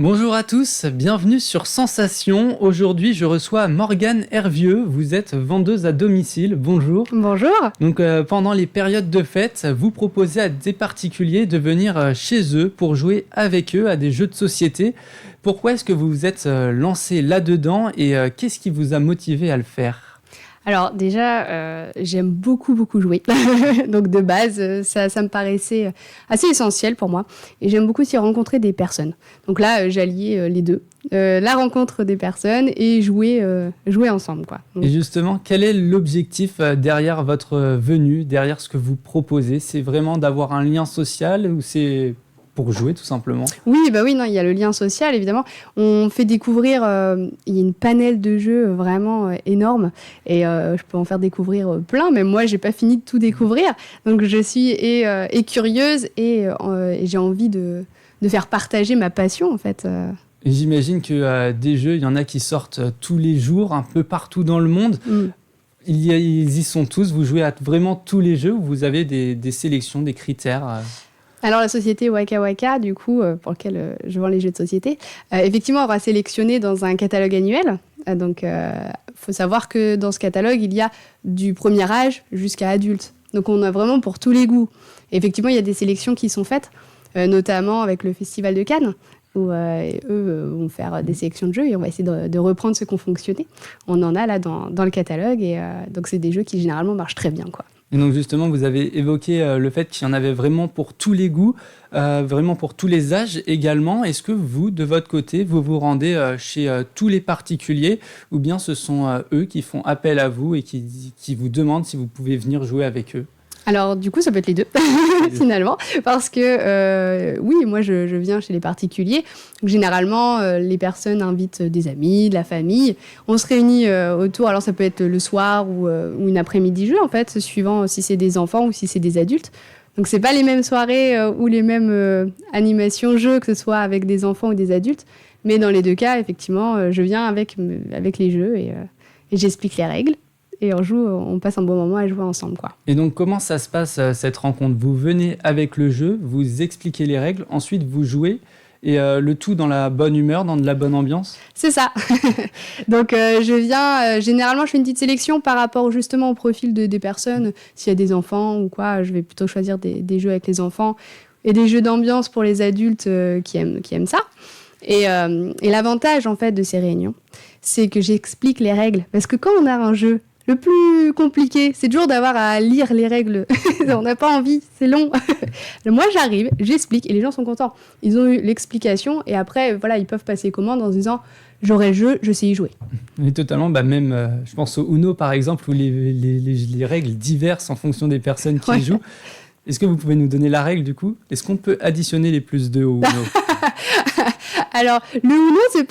Bonjour à tous, bienvenue sur Sensation. Aujourd'hui, je reçois Morgane Hervieux. Vous êtes vendeuse à domicile. Bonjour. Bonjour. Donc, pendant les périodes de fête, vous proposez à des particuliers de venir chez eux pour jouer avec eux à des jeux de société. Pourquoi est-ce que vous vous êtes lancé là-dedans et qu'est-ce qui vous a motivé à le faire ? Alors déjà, j'aime beaucoup jouer. Donc de base, ça me paraissait assez essentiel pour moi. Et j'aime beaucoup aussi rencontrer des personnes. Donc là, j'alliais les deux. La rencontre des personnes et jouer ensemble, quoi. Donc, et justement, quel est l'objectif derrière votre venue, derrière ce que vous proposez ? C'est vraiment d'avoir un lien social ou c'est pour jouer tout simplement ? oui, non, il y a le lien social, évidemment. On fait découvrir, il y a une panel de jeux vraiment énorme et je peux en faire découvrir plein, mais moi, j'ai pas fini de tout découvrir. Donc, je suis et curieuse et j'ai envie de faire partager ma passion, en fait. Et j'imagine que des jeux, il y en a qui sortent tous les jours, un peu partout dans le monde. Ils y sont tous. Vous jouez à vraiment tous les jeux ou vous avez des sélections, des critères Alors, la société Waka Waka, du coup, pour laquelle je vends les jeux de société, effectivement, aura sélectionné dans un catalogue annuel. Donc, faut savoir que dans ce catalogue, il y a du premier âge jusqu'à adulte. Donc, on a vraiment pour tous les goûts. Et effectivement, il y a des sélections qui sont faites, notamment avec le Festival de Cannes, où eux vont faire des sélections de jeux et on va essayer de reprendre ce qui ont fonctionné. On en a là dans le catalogue et donc, c'est des jeux qui généralement marchent très bien, quoi. Et donc justement, vous avez évoqué le fait qu'il y en avait vraiment pour tous les goûts, vraiment pour tous les âges également. Est-ce que vous, de votre côté, vous vous rendez chez tous les particuliers ou bien ce sont eux qui font appel à vous et qui vous demandent si vous pouvez venir jouer avec eux ? Alors, du coup, ça peut être les deux, finalement, parce que, oui, moi, je viens chez les particuliers. Donc, généralement, les personnes invitent des amis, de la famille. On se réunit autour, alors ça peut être le soir ou une après-midi jeu, en fait, suivant si c'est des enfants ou si c'est des adultes. Donc, c'est pas les mêmes soirées ou les mêmes animations jeux, que ce soit avec des enfants ou des adultes. Mais dans les deux cas, effectivement, je viens avec les jeux et j'explique les règles. Et on passe un bon moment à jouer ensemble, quoi. Et donc, comment ça se passe, cette rencontre ? Vous venez avec le jeu, vous expliquez les règles, ensuite vous jouez, et le tout dans la bonne humeur, dans de la bonne ambiance ? C'est ça. Donc, je viens... généralement, je fais une petite sélection par rapport justement au profil des personnes. S'il y a des enfants ou quoi, je vais plutôt choisir des jeux avec les enfants et des jeux d'ambiance pour les adultes qui aiment ça. Et l'avantage, en fait, de ces réunions, c'est que j'explique les règles. Parce que quand on a un jeu... Le plus compliqué, c'est toujours d'avoir à lire les règles. On n'a pas envie, c'est long. Moi, j'arrive, j'explique et les gens sont contents. Ils ont eu l'explication et après, voilà, ils peuvent passer commande en se disant « j'aurai le jeu, je sais y jouer ». Oui, totalement. Même, je pense au Uno, par exemple, où les règles diversent en fonction des personnes qui y jouent. Est-ce que vous pouvez nous donner la règle, du coup ? Est-ce qu'on peut additionner les +2 au Uno ? Alors, le Uno, c'est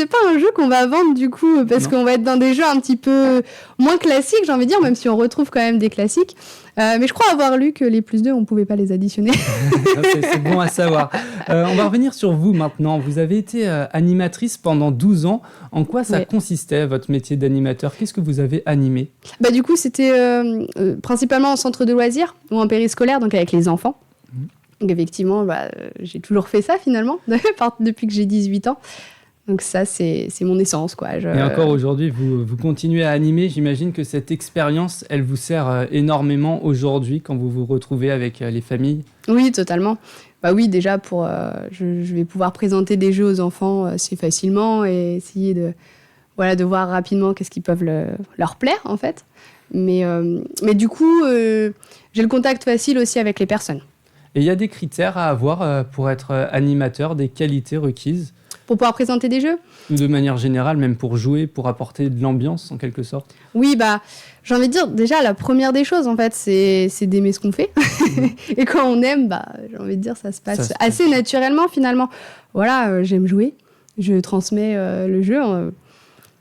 pas un jeu qu'on va vendre, du coup, parce qu'on va être dans des jeux un petit peu moins classiques, j'ai envie de dire, même si on retrouve quand même des classiques. Mais je crois avoir lu que les +2, on ne pouvait pas les additionner. C'est bon à savoir. On va revenir sur vous maintenant. Vous avez été animatrice pendant 12 ans. En quoi ça consistait, votre métier d'animateur ? Qu'est-ce que vous avez animé ? Du coup, c'était principalement en centre de loisirs ou en périscolaire, donc avec les enfants. Donc effectivement, j'ai toujours fait ça finalement, depuis que j'ai 18 ans. Donc ça, c'est mon essence, quoi. Et encore aujourd'hui, vous continuez à animer. J'imagine que cette expérience, elle vous sert énormément aujourd'hui quand vous vous retrouvez avec les familles. Oui, totalement. Oui, déjà, je vais pouvoir présenter des jeux aux enfants assez facilement et essayer de voir rapidement qu'est-ce qui peuvent leur plaire, en fait. Mais du coup, j'ai le contact facile aussi avec les personnes. Et il y a des critères à avoir pour être animateur, des qualités requises ? Pour pouvoir présenter des jeux ? Ou de manière générale, même pour jouer, pour apporter de l'ambiance en quelque sorte ? Oui, j'ai envie de dire, déjà, la première des choses, en fait, c'est d'aimer ce qu'on fait. Et quand on aime, j'ai envie de dire, ça se passe assez naturellement, finalement. Voilà, j'aime jouer, je transmets le jeu.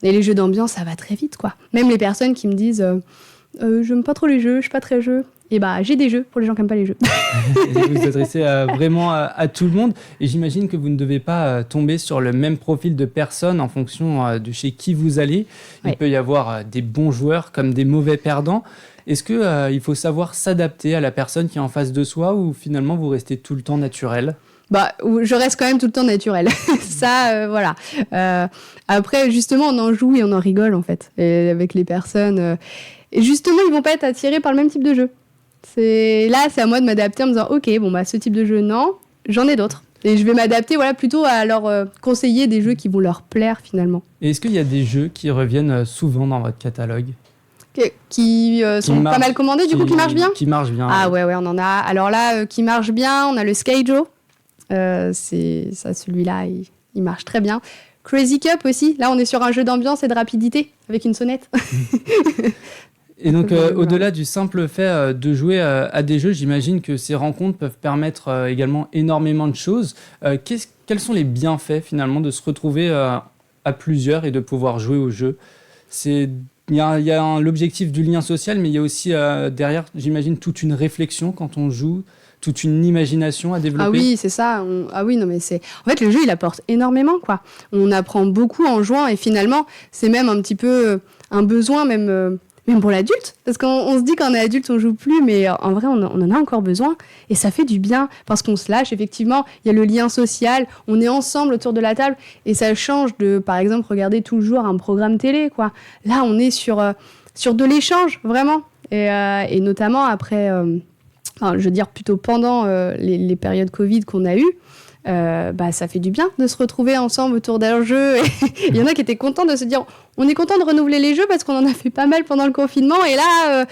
Et les jeux d'ambiance, ça va très vite, quoi. Même les personnes qui me disent j'aime pas trop les jeux, je suis pas très jeu. Et j'ai des jeux pour les gens qui n'aiment pas les jeux. Vous vous adressez vraiment à tout le monde. Et j'imagine que vous ne devez pas tomber sur le même profil de personnes en fonction de chez qui vous allez. Il peut y avoir des bons joueurs comme des mauvais perdants. Est-ce qu'il faut savoir s'adapter à la personne qui est en face de soi ou finalement vous restez tout le temps naturel ? Bah, je reste quand même tout le temps naturelle. Ça, voilà. Après, justement, on en joue et on en rigole, en fait, et avec les personnes. Et justement, ils vont pas être attirés par le même type de jeu. C'est à moi de m'adapter en me disant, ok, bon, bah, ce type de jeu, non, j'en ai d'autres. Et je vais m'adapter, voilà, plutôt à leur conseiller des jeux qui vont leur plaire, finalement. Et est-ce qu'il y a des jeux qui reviennent souvent dans votre catalogue? Qui sont pas mal commandés, du coup, qui marchent bien? Qui marchent bien. Ah ouais, on en a. Alors là, qui marche bien, on a le Skyjo. C'est ça, celui-là, il marche très bien. Crazy Cup aussi. Là, on est sur un jeu d'ambiance et de rapidité avec une sonnette. Et donc, au-delà du simple fait de jouer à des jeux, j'imagine que ces rencontres peuvent permettre également énormément de choses. Quels sont les bienfaits, finalement, de se retrouver à plusieurs et de pouvoir jouer au jeu? Il y a l'objectif du lien social, mais il y a aussi derrière, j'imagine, toute une réflexion quand on joue, toute une imagination à développer. Ah oui, c'est ça. Ah oui, non, mais c'est. En fait, le jeu, il apporte énormément, quoi. On apprend beaucoup en jouant et finalement, c'est même un petit peu un besoin, même pour l'adulte. Parce qu'on se dit qu'en adulte, on joue plus, mais en vrai, on en a encore besoin. Et ça fait du bien parce qu'on se lâche, effectivement. Il y a le lien social, on est ensemble autour de la table et ça change de, par exemple, regarder tout le jour un programme télé, quoi. Là, on est sur de l'échange, vraiment. Et notamment après. Enfin, je veux dire plutôt pendant les périodes Covid qu'on a eues, ça fait du bien de se retrouver ensemble autour d'un jeu. Il y en a qui étaient contents de se dire on est content de renouveler les jeux parce qu'on en a fait pas mal pendant le confinement et là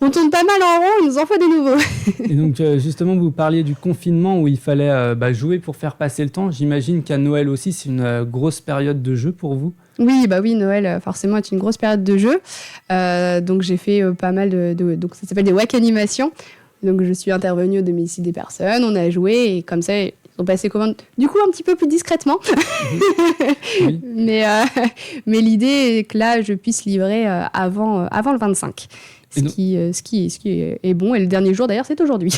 on tourne pas mal en rond, il nous en faut des nouveaux. Et donc justement vous parliez du confinement où il fallait jouer pour faire passer le temps. J'imagine qu'à Noël aussi c'est une grosse période de jeu pour vous. Oui, Noël forcément est une grosse période de jeu. Donc j'ai fait pas mal donc ça s'appelle des WAC animations. Donc, je suis intervenue au domicile des personnes, on a joué et comme ça, ils ont passé commande. Du coup, un petit peu plus discrètement. Oui. Mais l'idée est que là, je puisse livrer avant le 25. Ce qui est bon. Et le dernier jour, d'ailleurs, c'est aujourd'hui.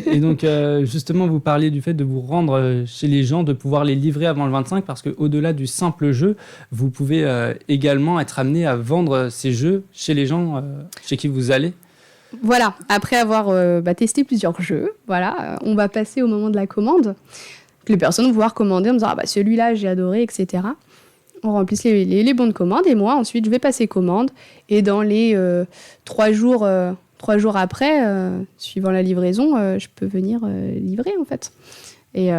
Et donc, justement, vous parliez du fait de vous rendre chez les gens, de pouvoir les livrer avant le 25, parce qu'au-delà du simple jeu, vous pouvez également être amené à vendre ces jeux chez les gens chez qui vous allez. Voilà, après avoir testé plusieurs jeux, on va passer au moment de la commande. Les personnes vont pouvoir commander en me disant celui-là j'ai adoré, etc. On remplisse les bons de commande et moi ensuite je vais passer commande et dans les 3 jours après, suivant la livraison, je peux venir livrer en fait. Et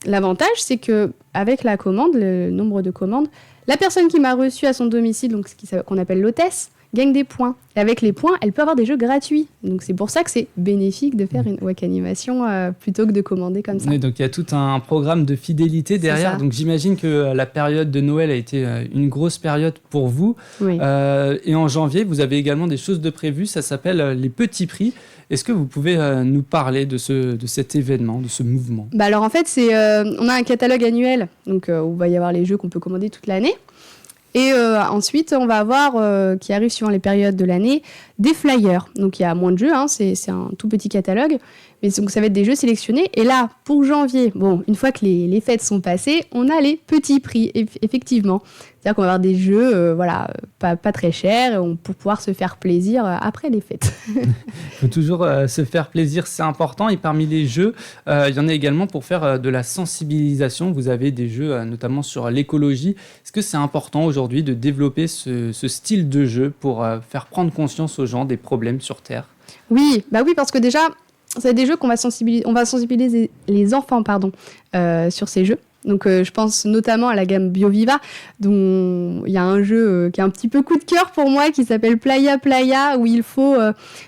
l'avantage c'est que avec la commande, le nombre de commandes, la personne qui m'a reçu à son domicile, donc qu'on appelle l'hôtesse, gagne des points. Et avec les points, elle peut avoir des jeux gratuits. Donc c'est pour ça que c'est bénéfique de faire une WAC animation plutôt que de commander comme ça. Oui, donc il y a tout un programme de fidélité derrière. Donc j'imagine que la période de Noël a été une grosse période pour vous. Oui. Et en janvier, vous avez également des choses de prévues. Ça s'appelle les petits prix. Est-ce que vous pouvez nous parler de cet événement, de ce mouvement ? Alors en fait, on a un catalogue annuel donc, où il va y avoir les jeux qu'on peut commander toute l'année. Et ensuite, on va avoir, qui arrive suivant les périodes de l'année, des flyers. Donc, il y a moins de jeux, c'est un tout petit catalogue. Mais donc, ça va être des jeux sélectionnés. Et là, pour janvier, une fois que les fêtes sont passées, on a les petits prix, effectivement. C'est-à-dire qu'on va avoir des jeux pas très chers pour pouvoir se faire plaisir après les fêtes. Il faut toujours se faire plaisir, c'est important. Et parmi les jeux, il y en a également pour faire de la sensibilisation. Vous avez des jeux notamment sur l'écologie. Est-ce que c'est important aujourd'hui de développer ce style de jeu pour faire prendre conscience aux gens des problèmes sur Terre ? Oui, parce que déjà, c'est des jeux on va sensibiliser les enfants sur ces jeux. Donc, je pense notamment à la gamme BioViva, dont il y a un jeu qui est un petit peu coup de cœur pour moi, qui s'appelle Playa Playa, où il faut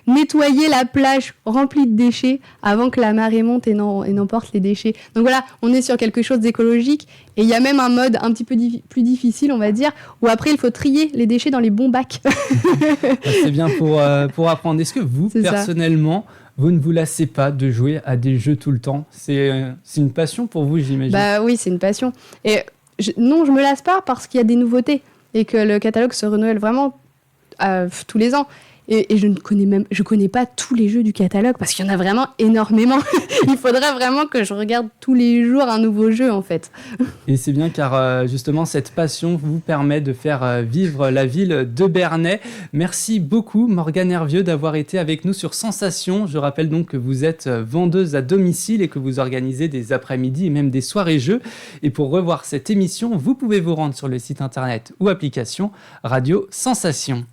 nettoyer la plage remplie de déchets avant que la marée monte et n'emporte les déchets. Donc voilà, on est sur quelque chose d'écologique. Et il y a même un mode un petit peu plus difficile, on va dire, où après, il faut trier les déchets dans les bons bacs. C'est bien pour apprendre. Est-ce que vous, personnellement, vous ne vous lassez pas de jouer à des jeux tout le temps ? C'est une passion pour vous, j'imagine. Oui, c'est une passion. Et non, je me lasse pas parce qu'il y a des nouveautés et que le catalogue se renouvelle vraiment tous les ans. Et je connais pas tous les jeux du catalogue parce qu'il y en a vraiment énormément. Il faudrait vraiment que je regarde tous les jours un nouveau jeu en fait. Et c'est bien car justement cette passion vous permet de faire vivre la ville de Bernay. Merci beaucoup Morgane Hervieux d'avoir été avec nous sur Sensation. Je rappelle donc que vous êtes vendeuse à domicile et que vous organisez des après-midi et même des soirées jeux. Et pour revoir cette émission, vous pouvez vous rendre sur le site internet ou application Radio Sensation.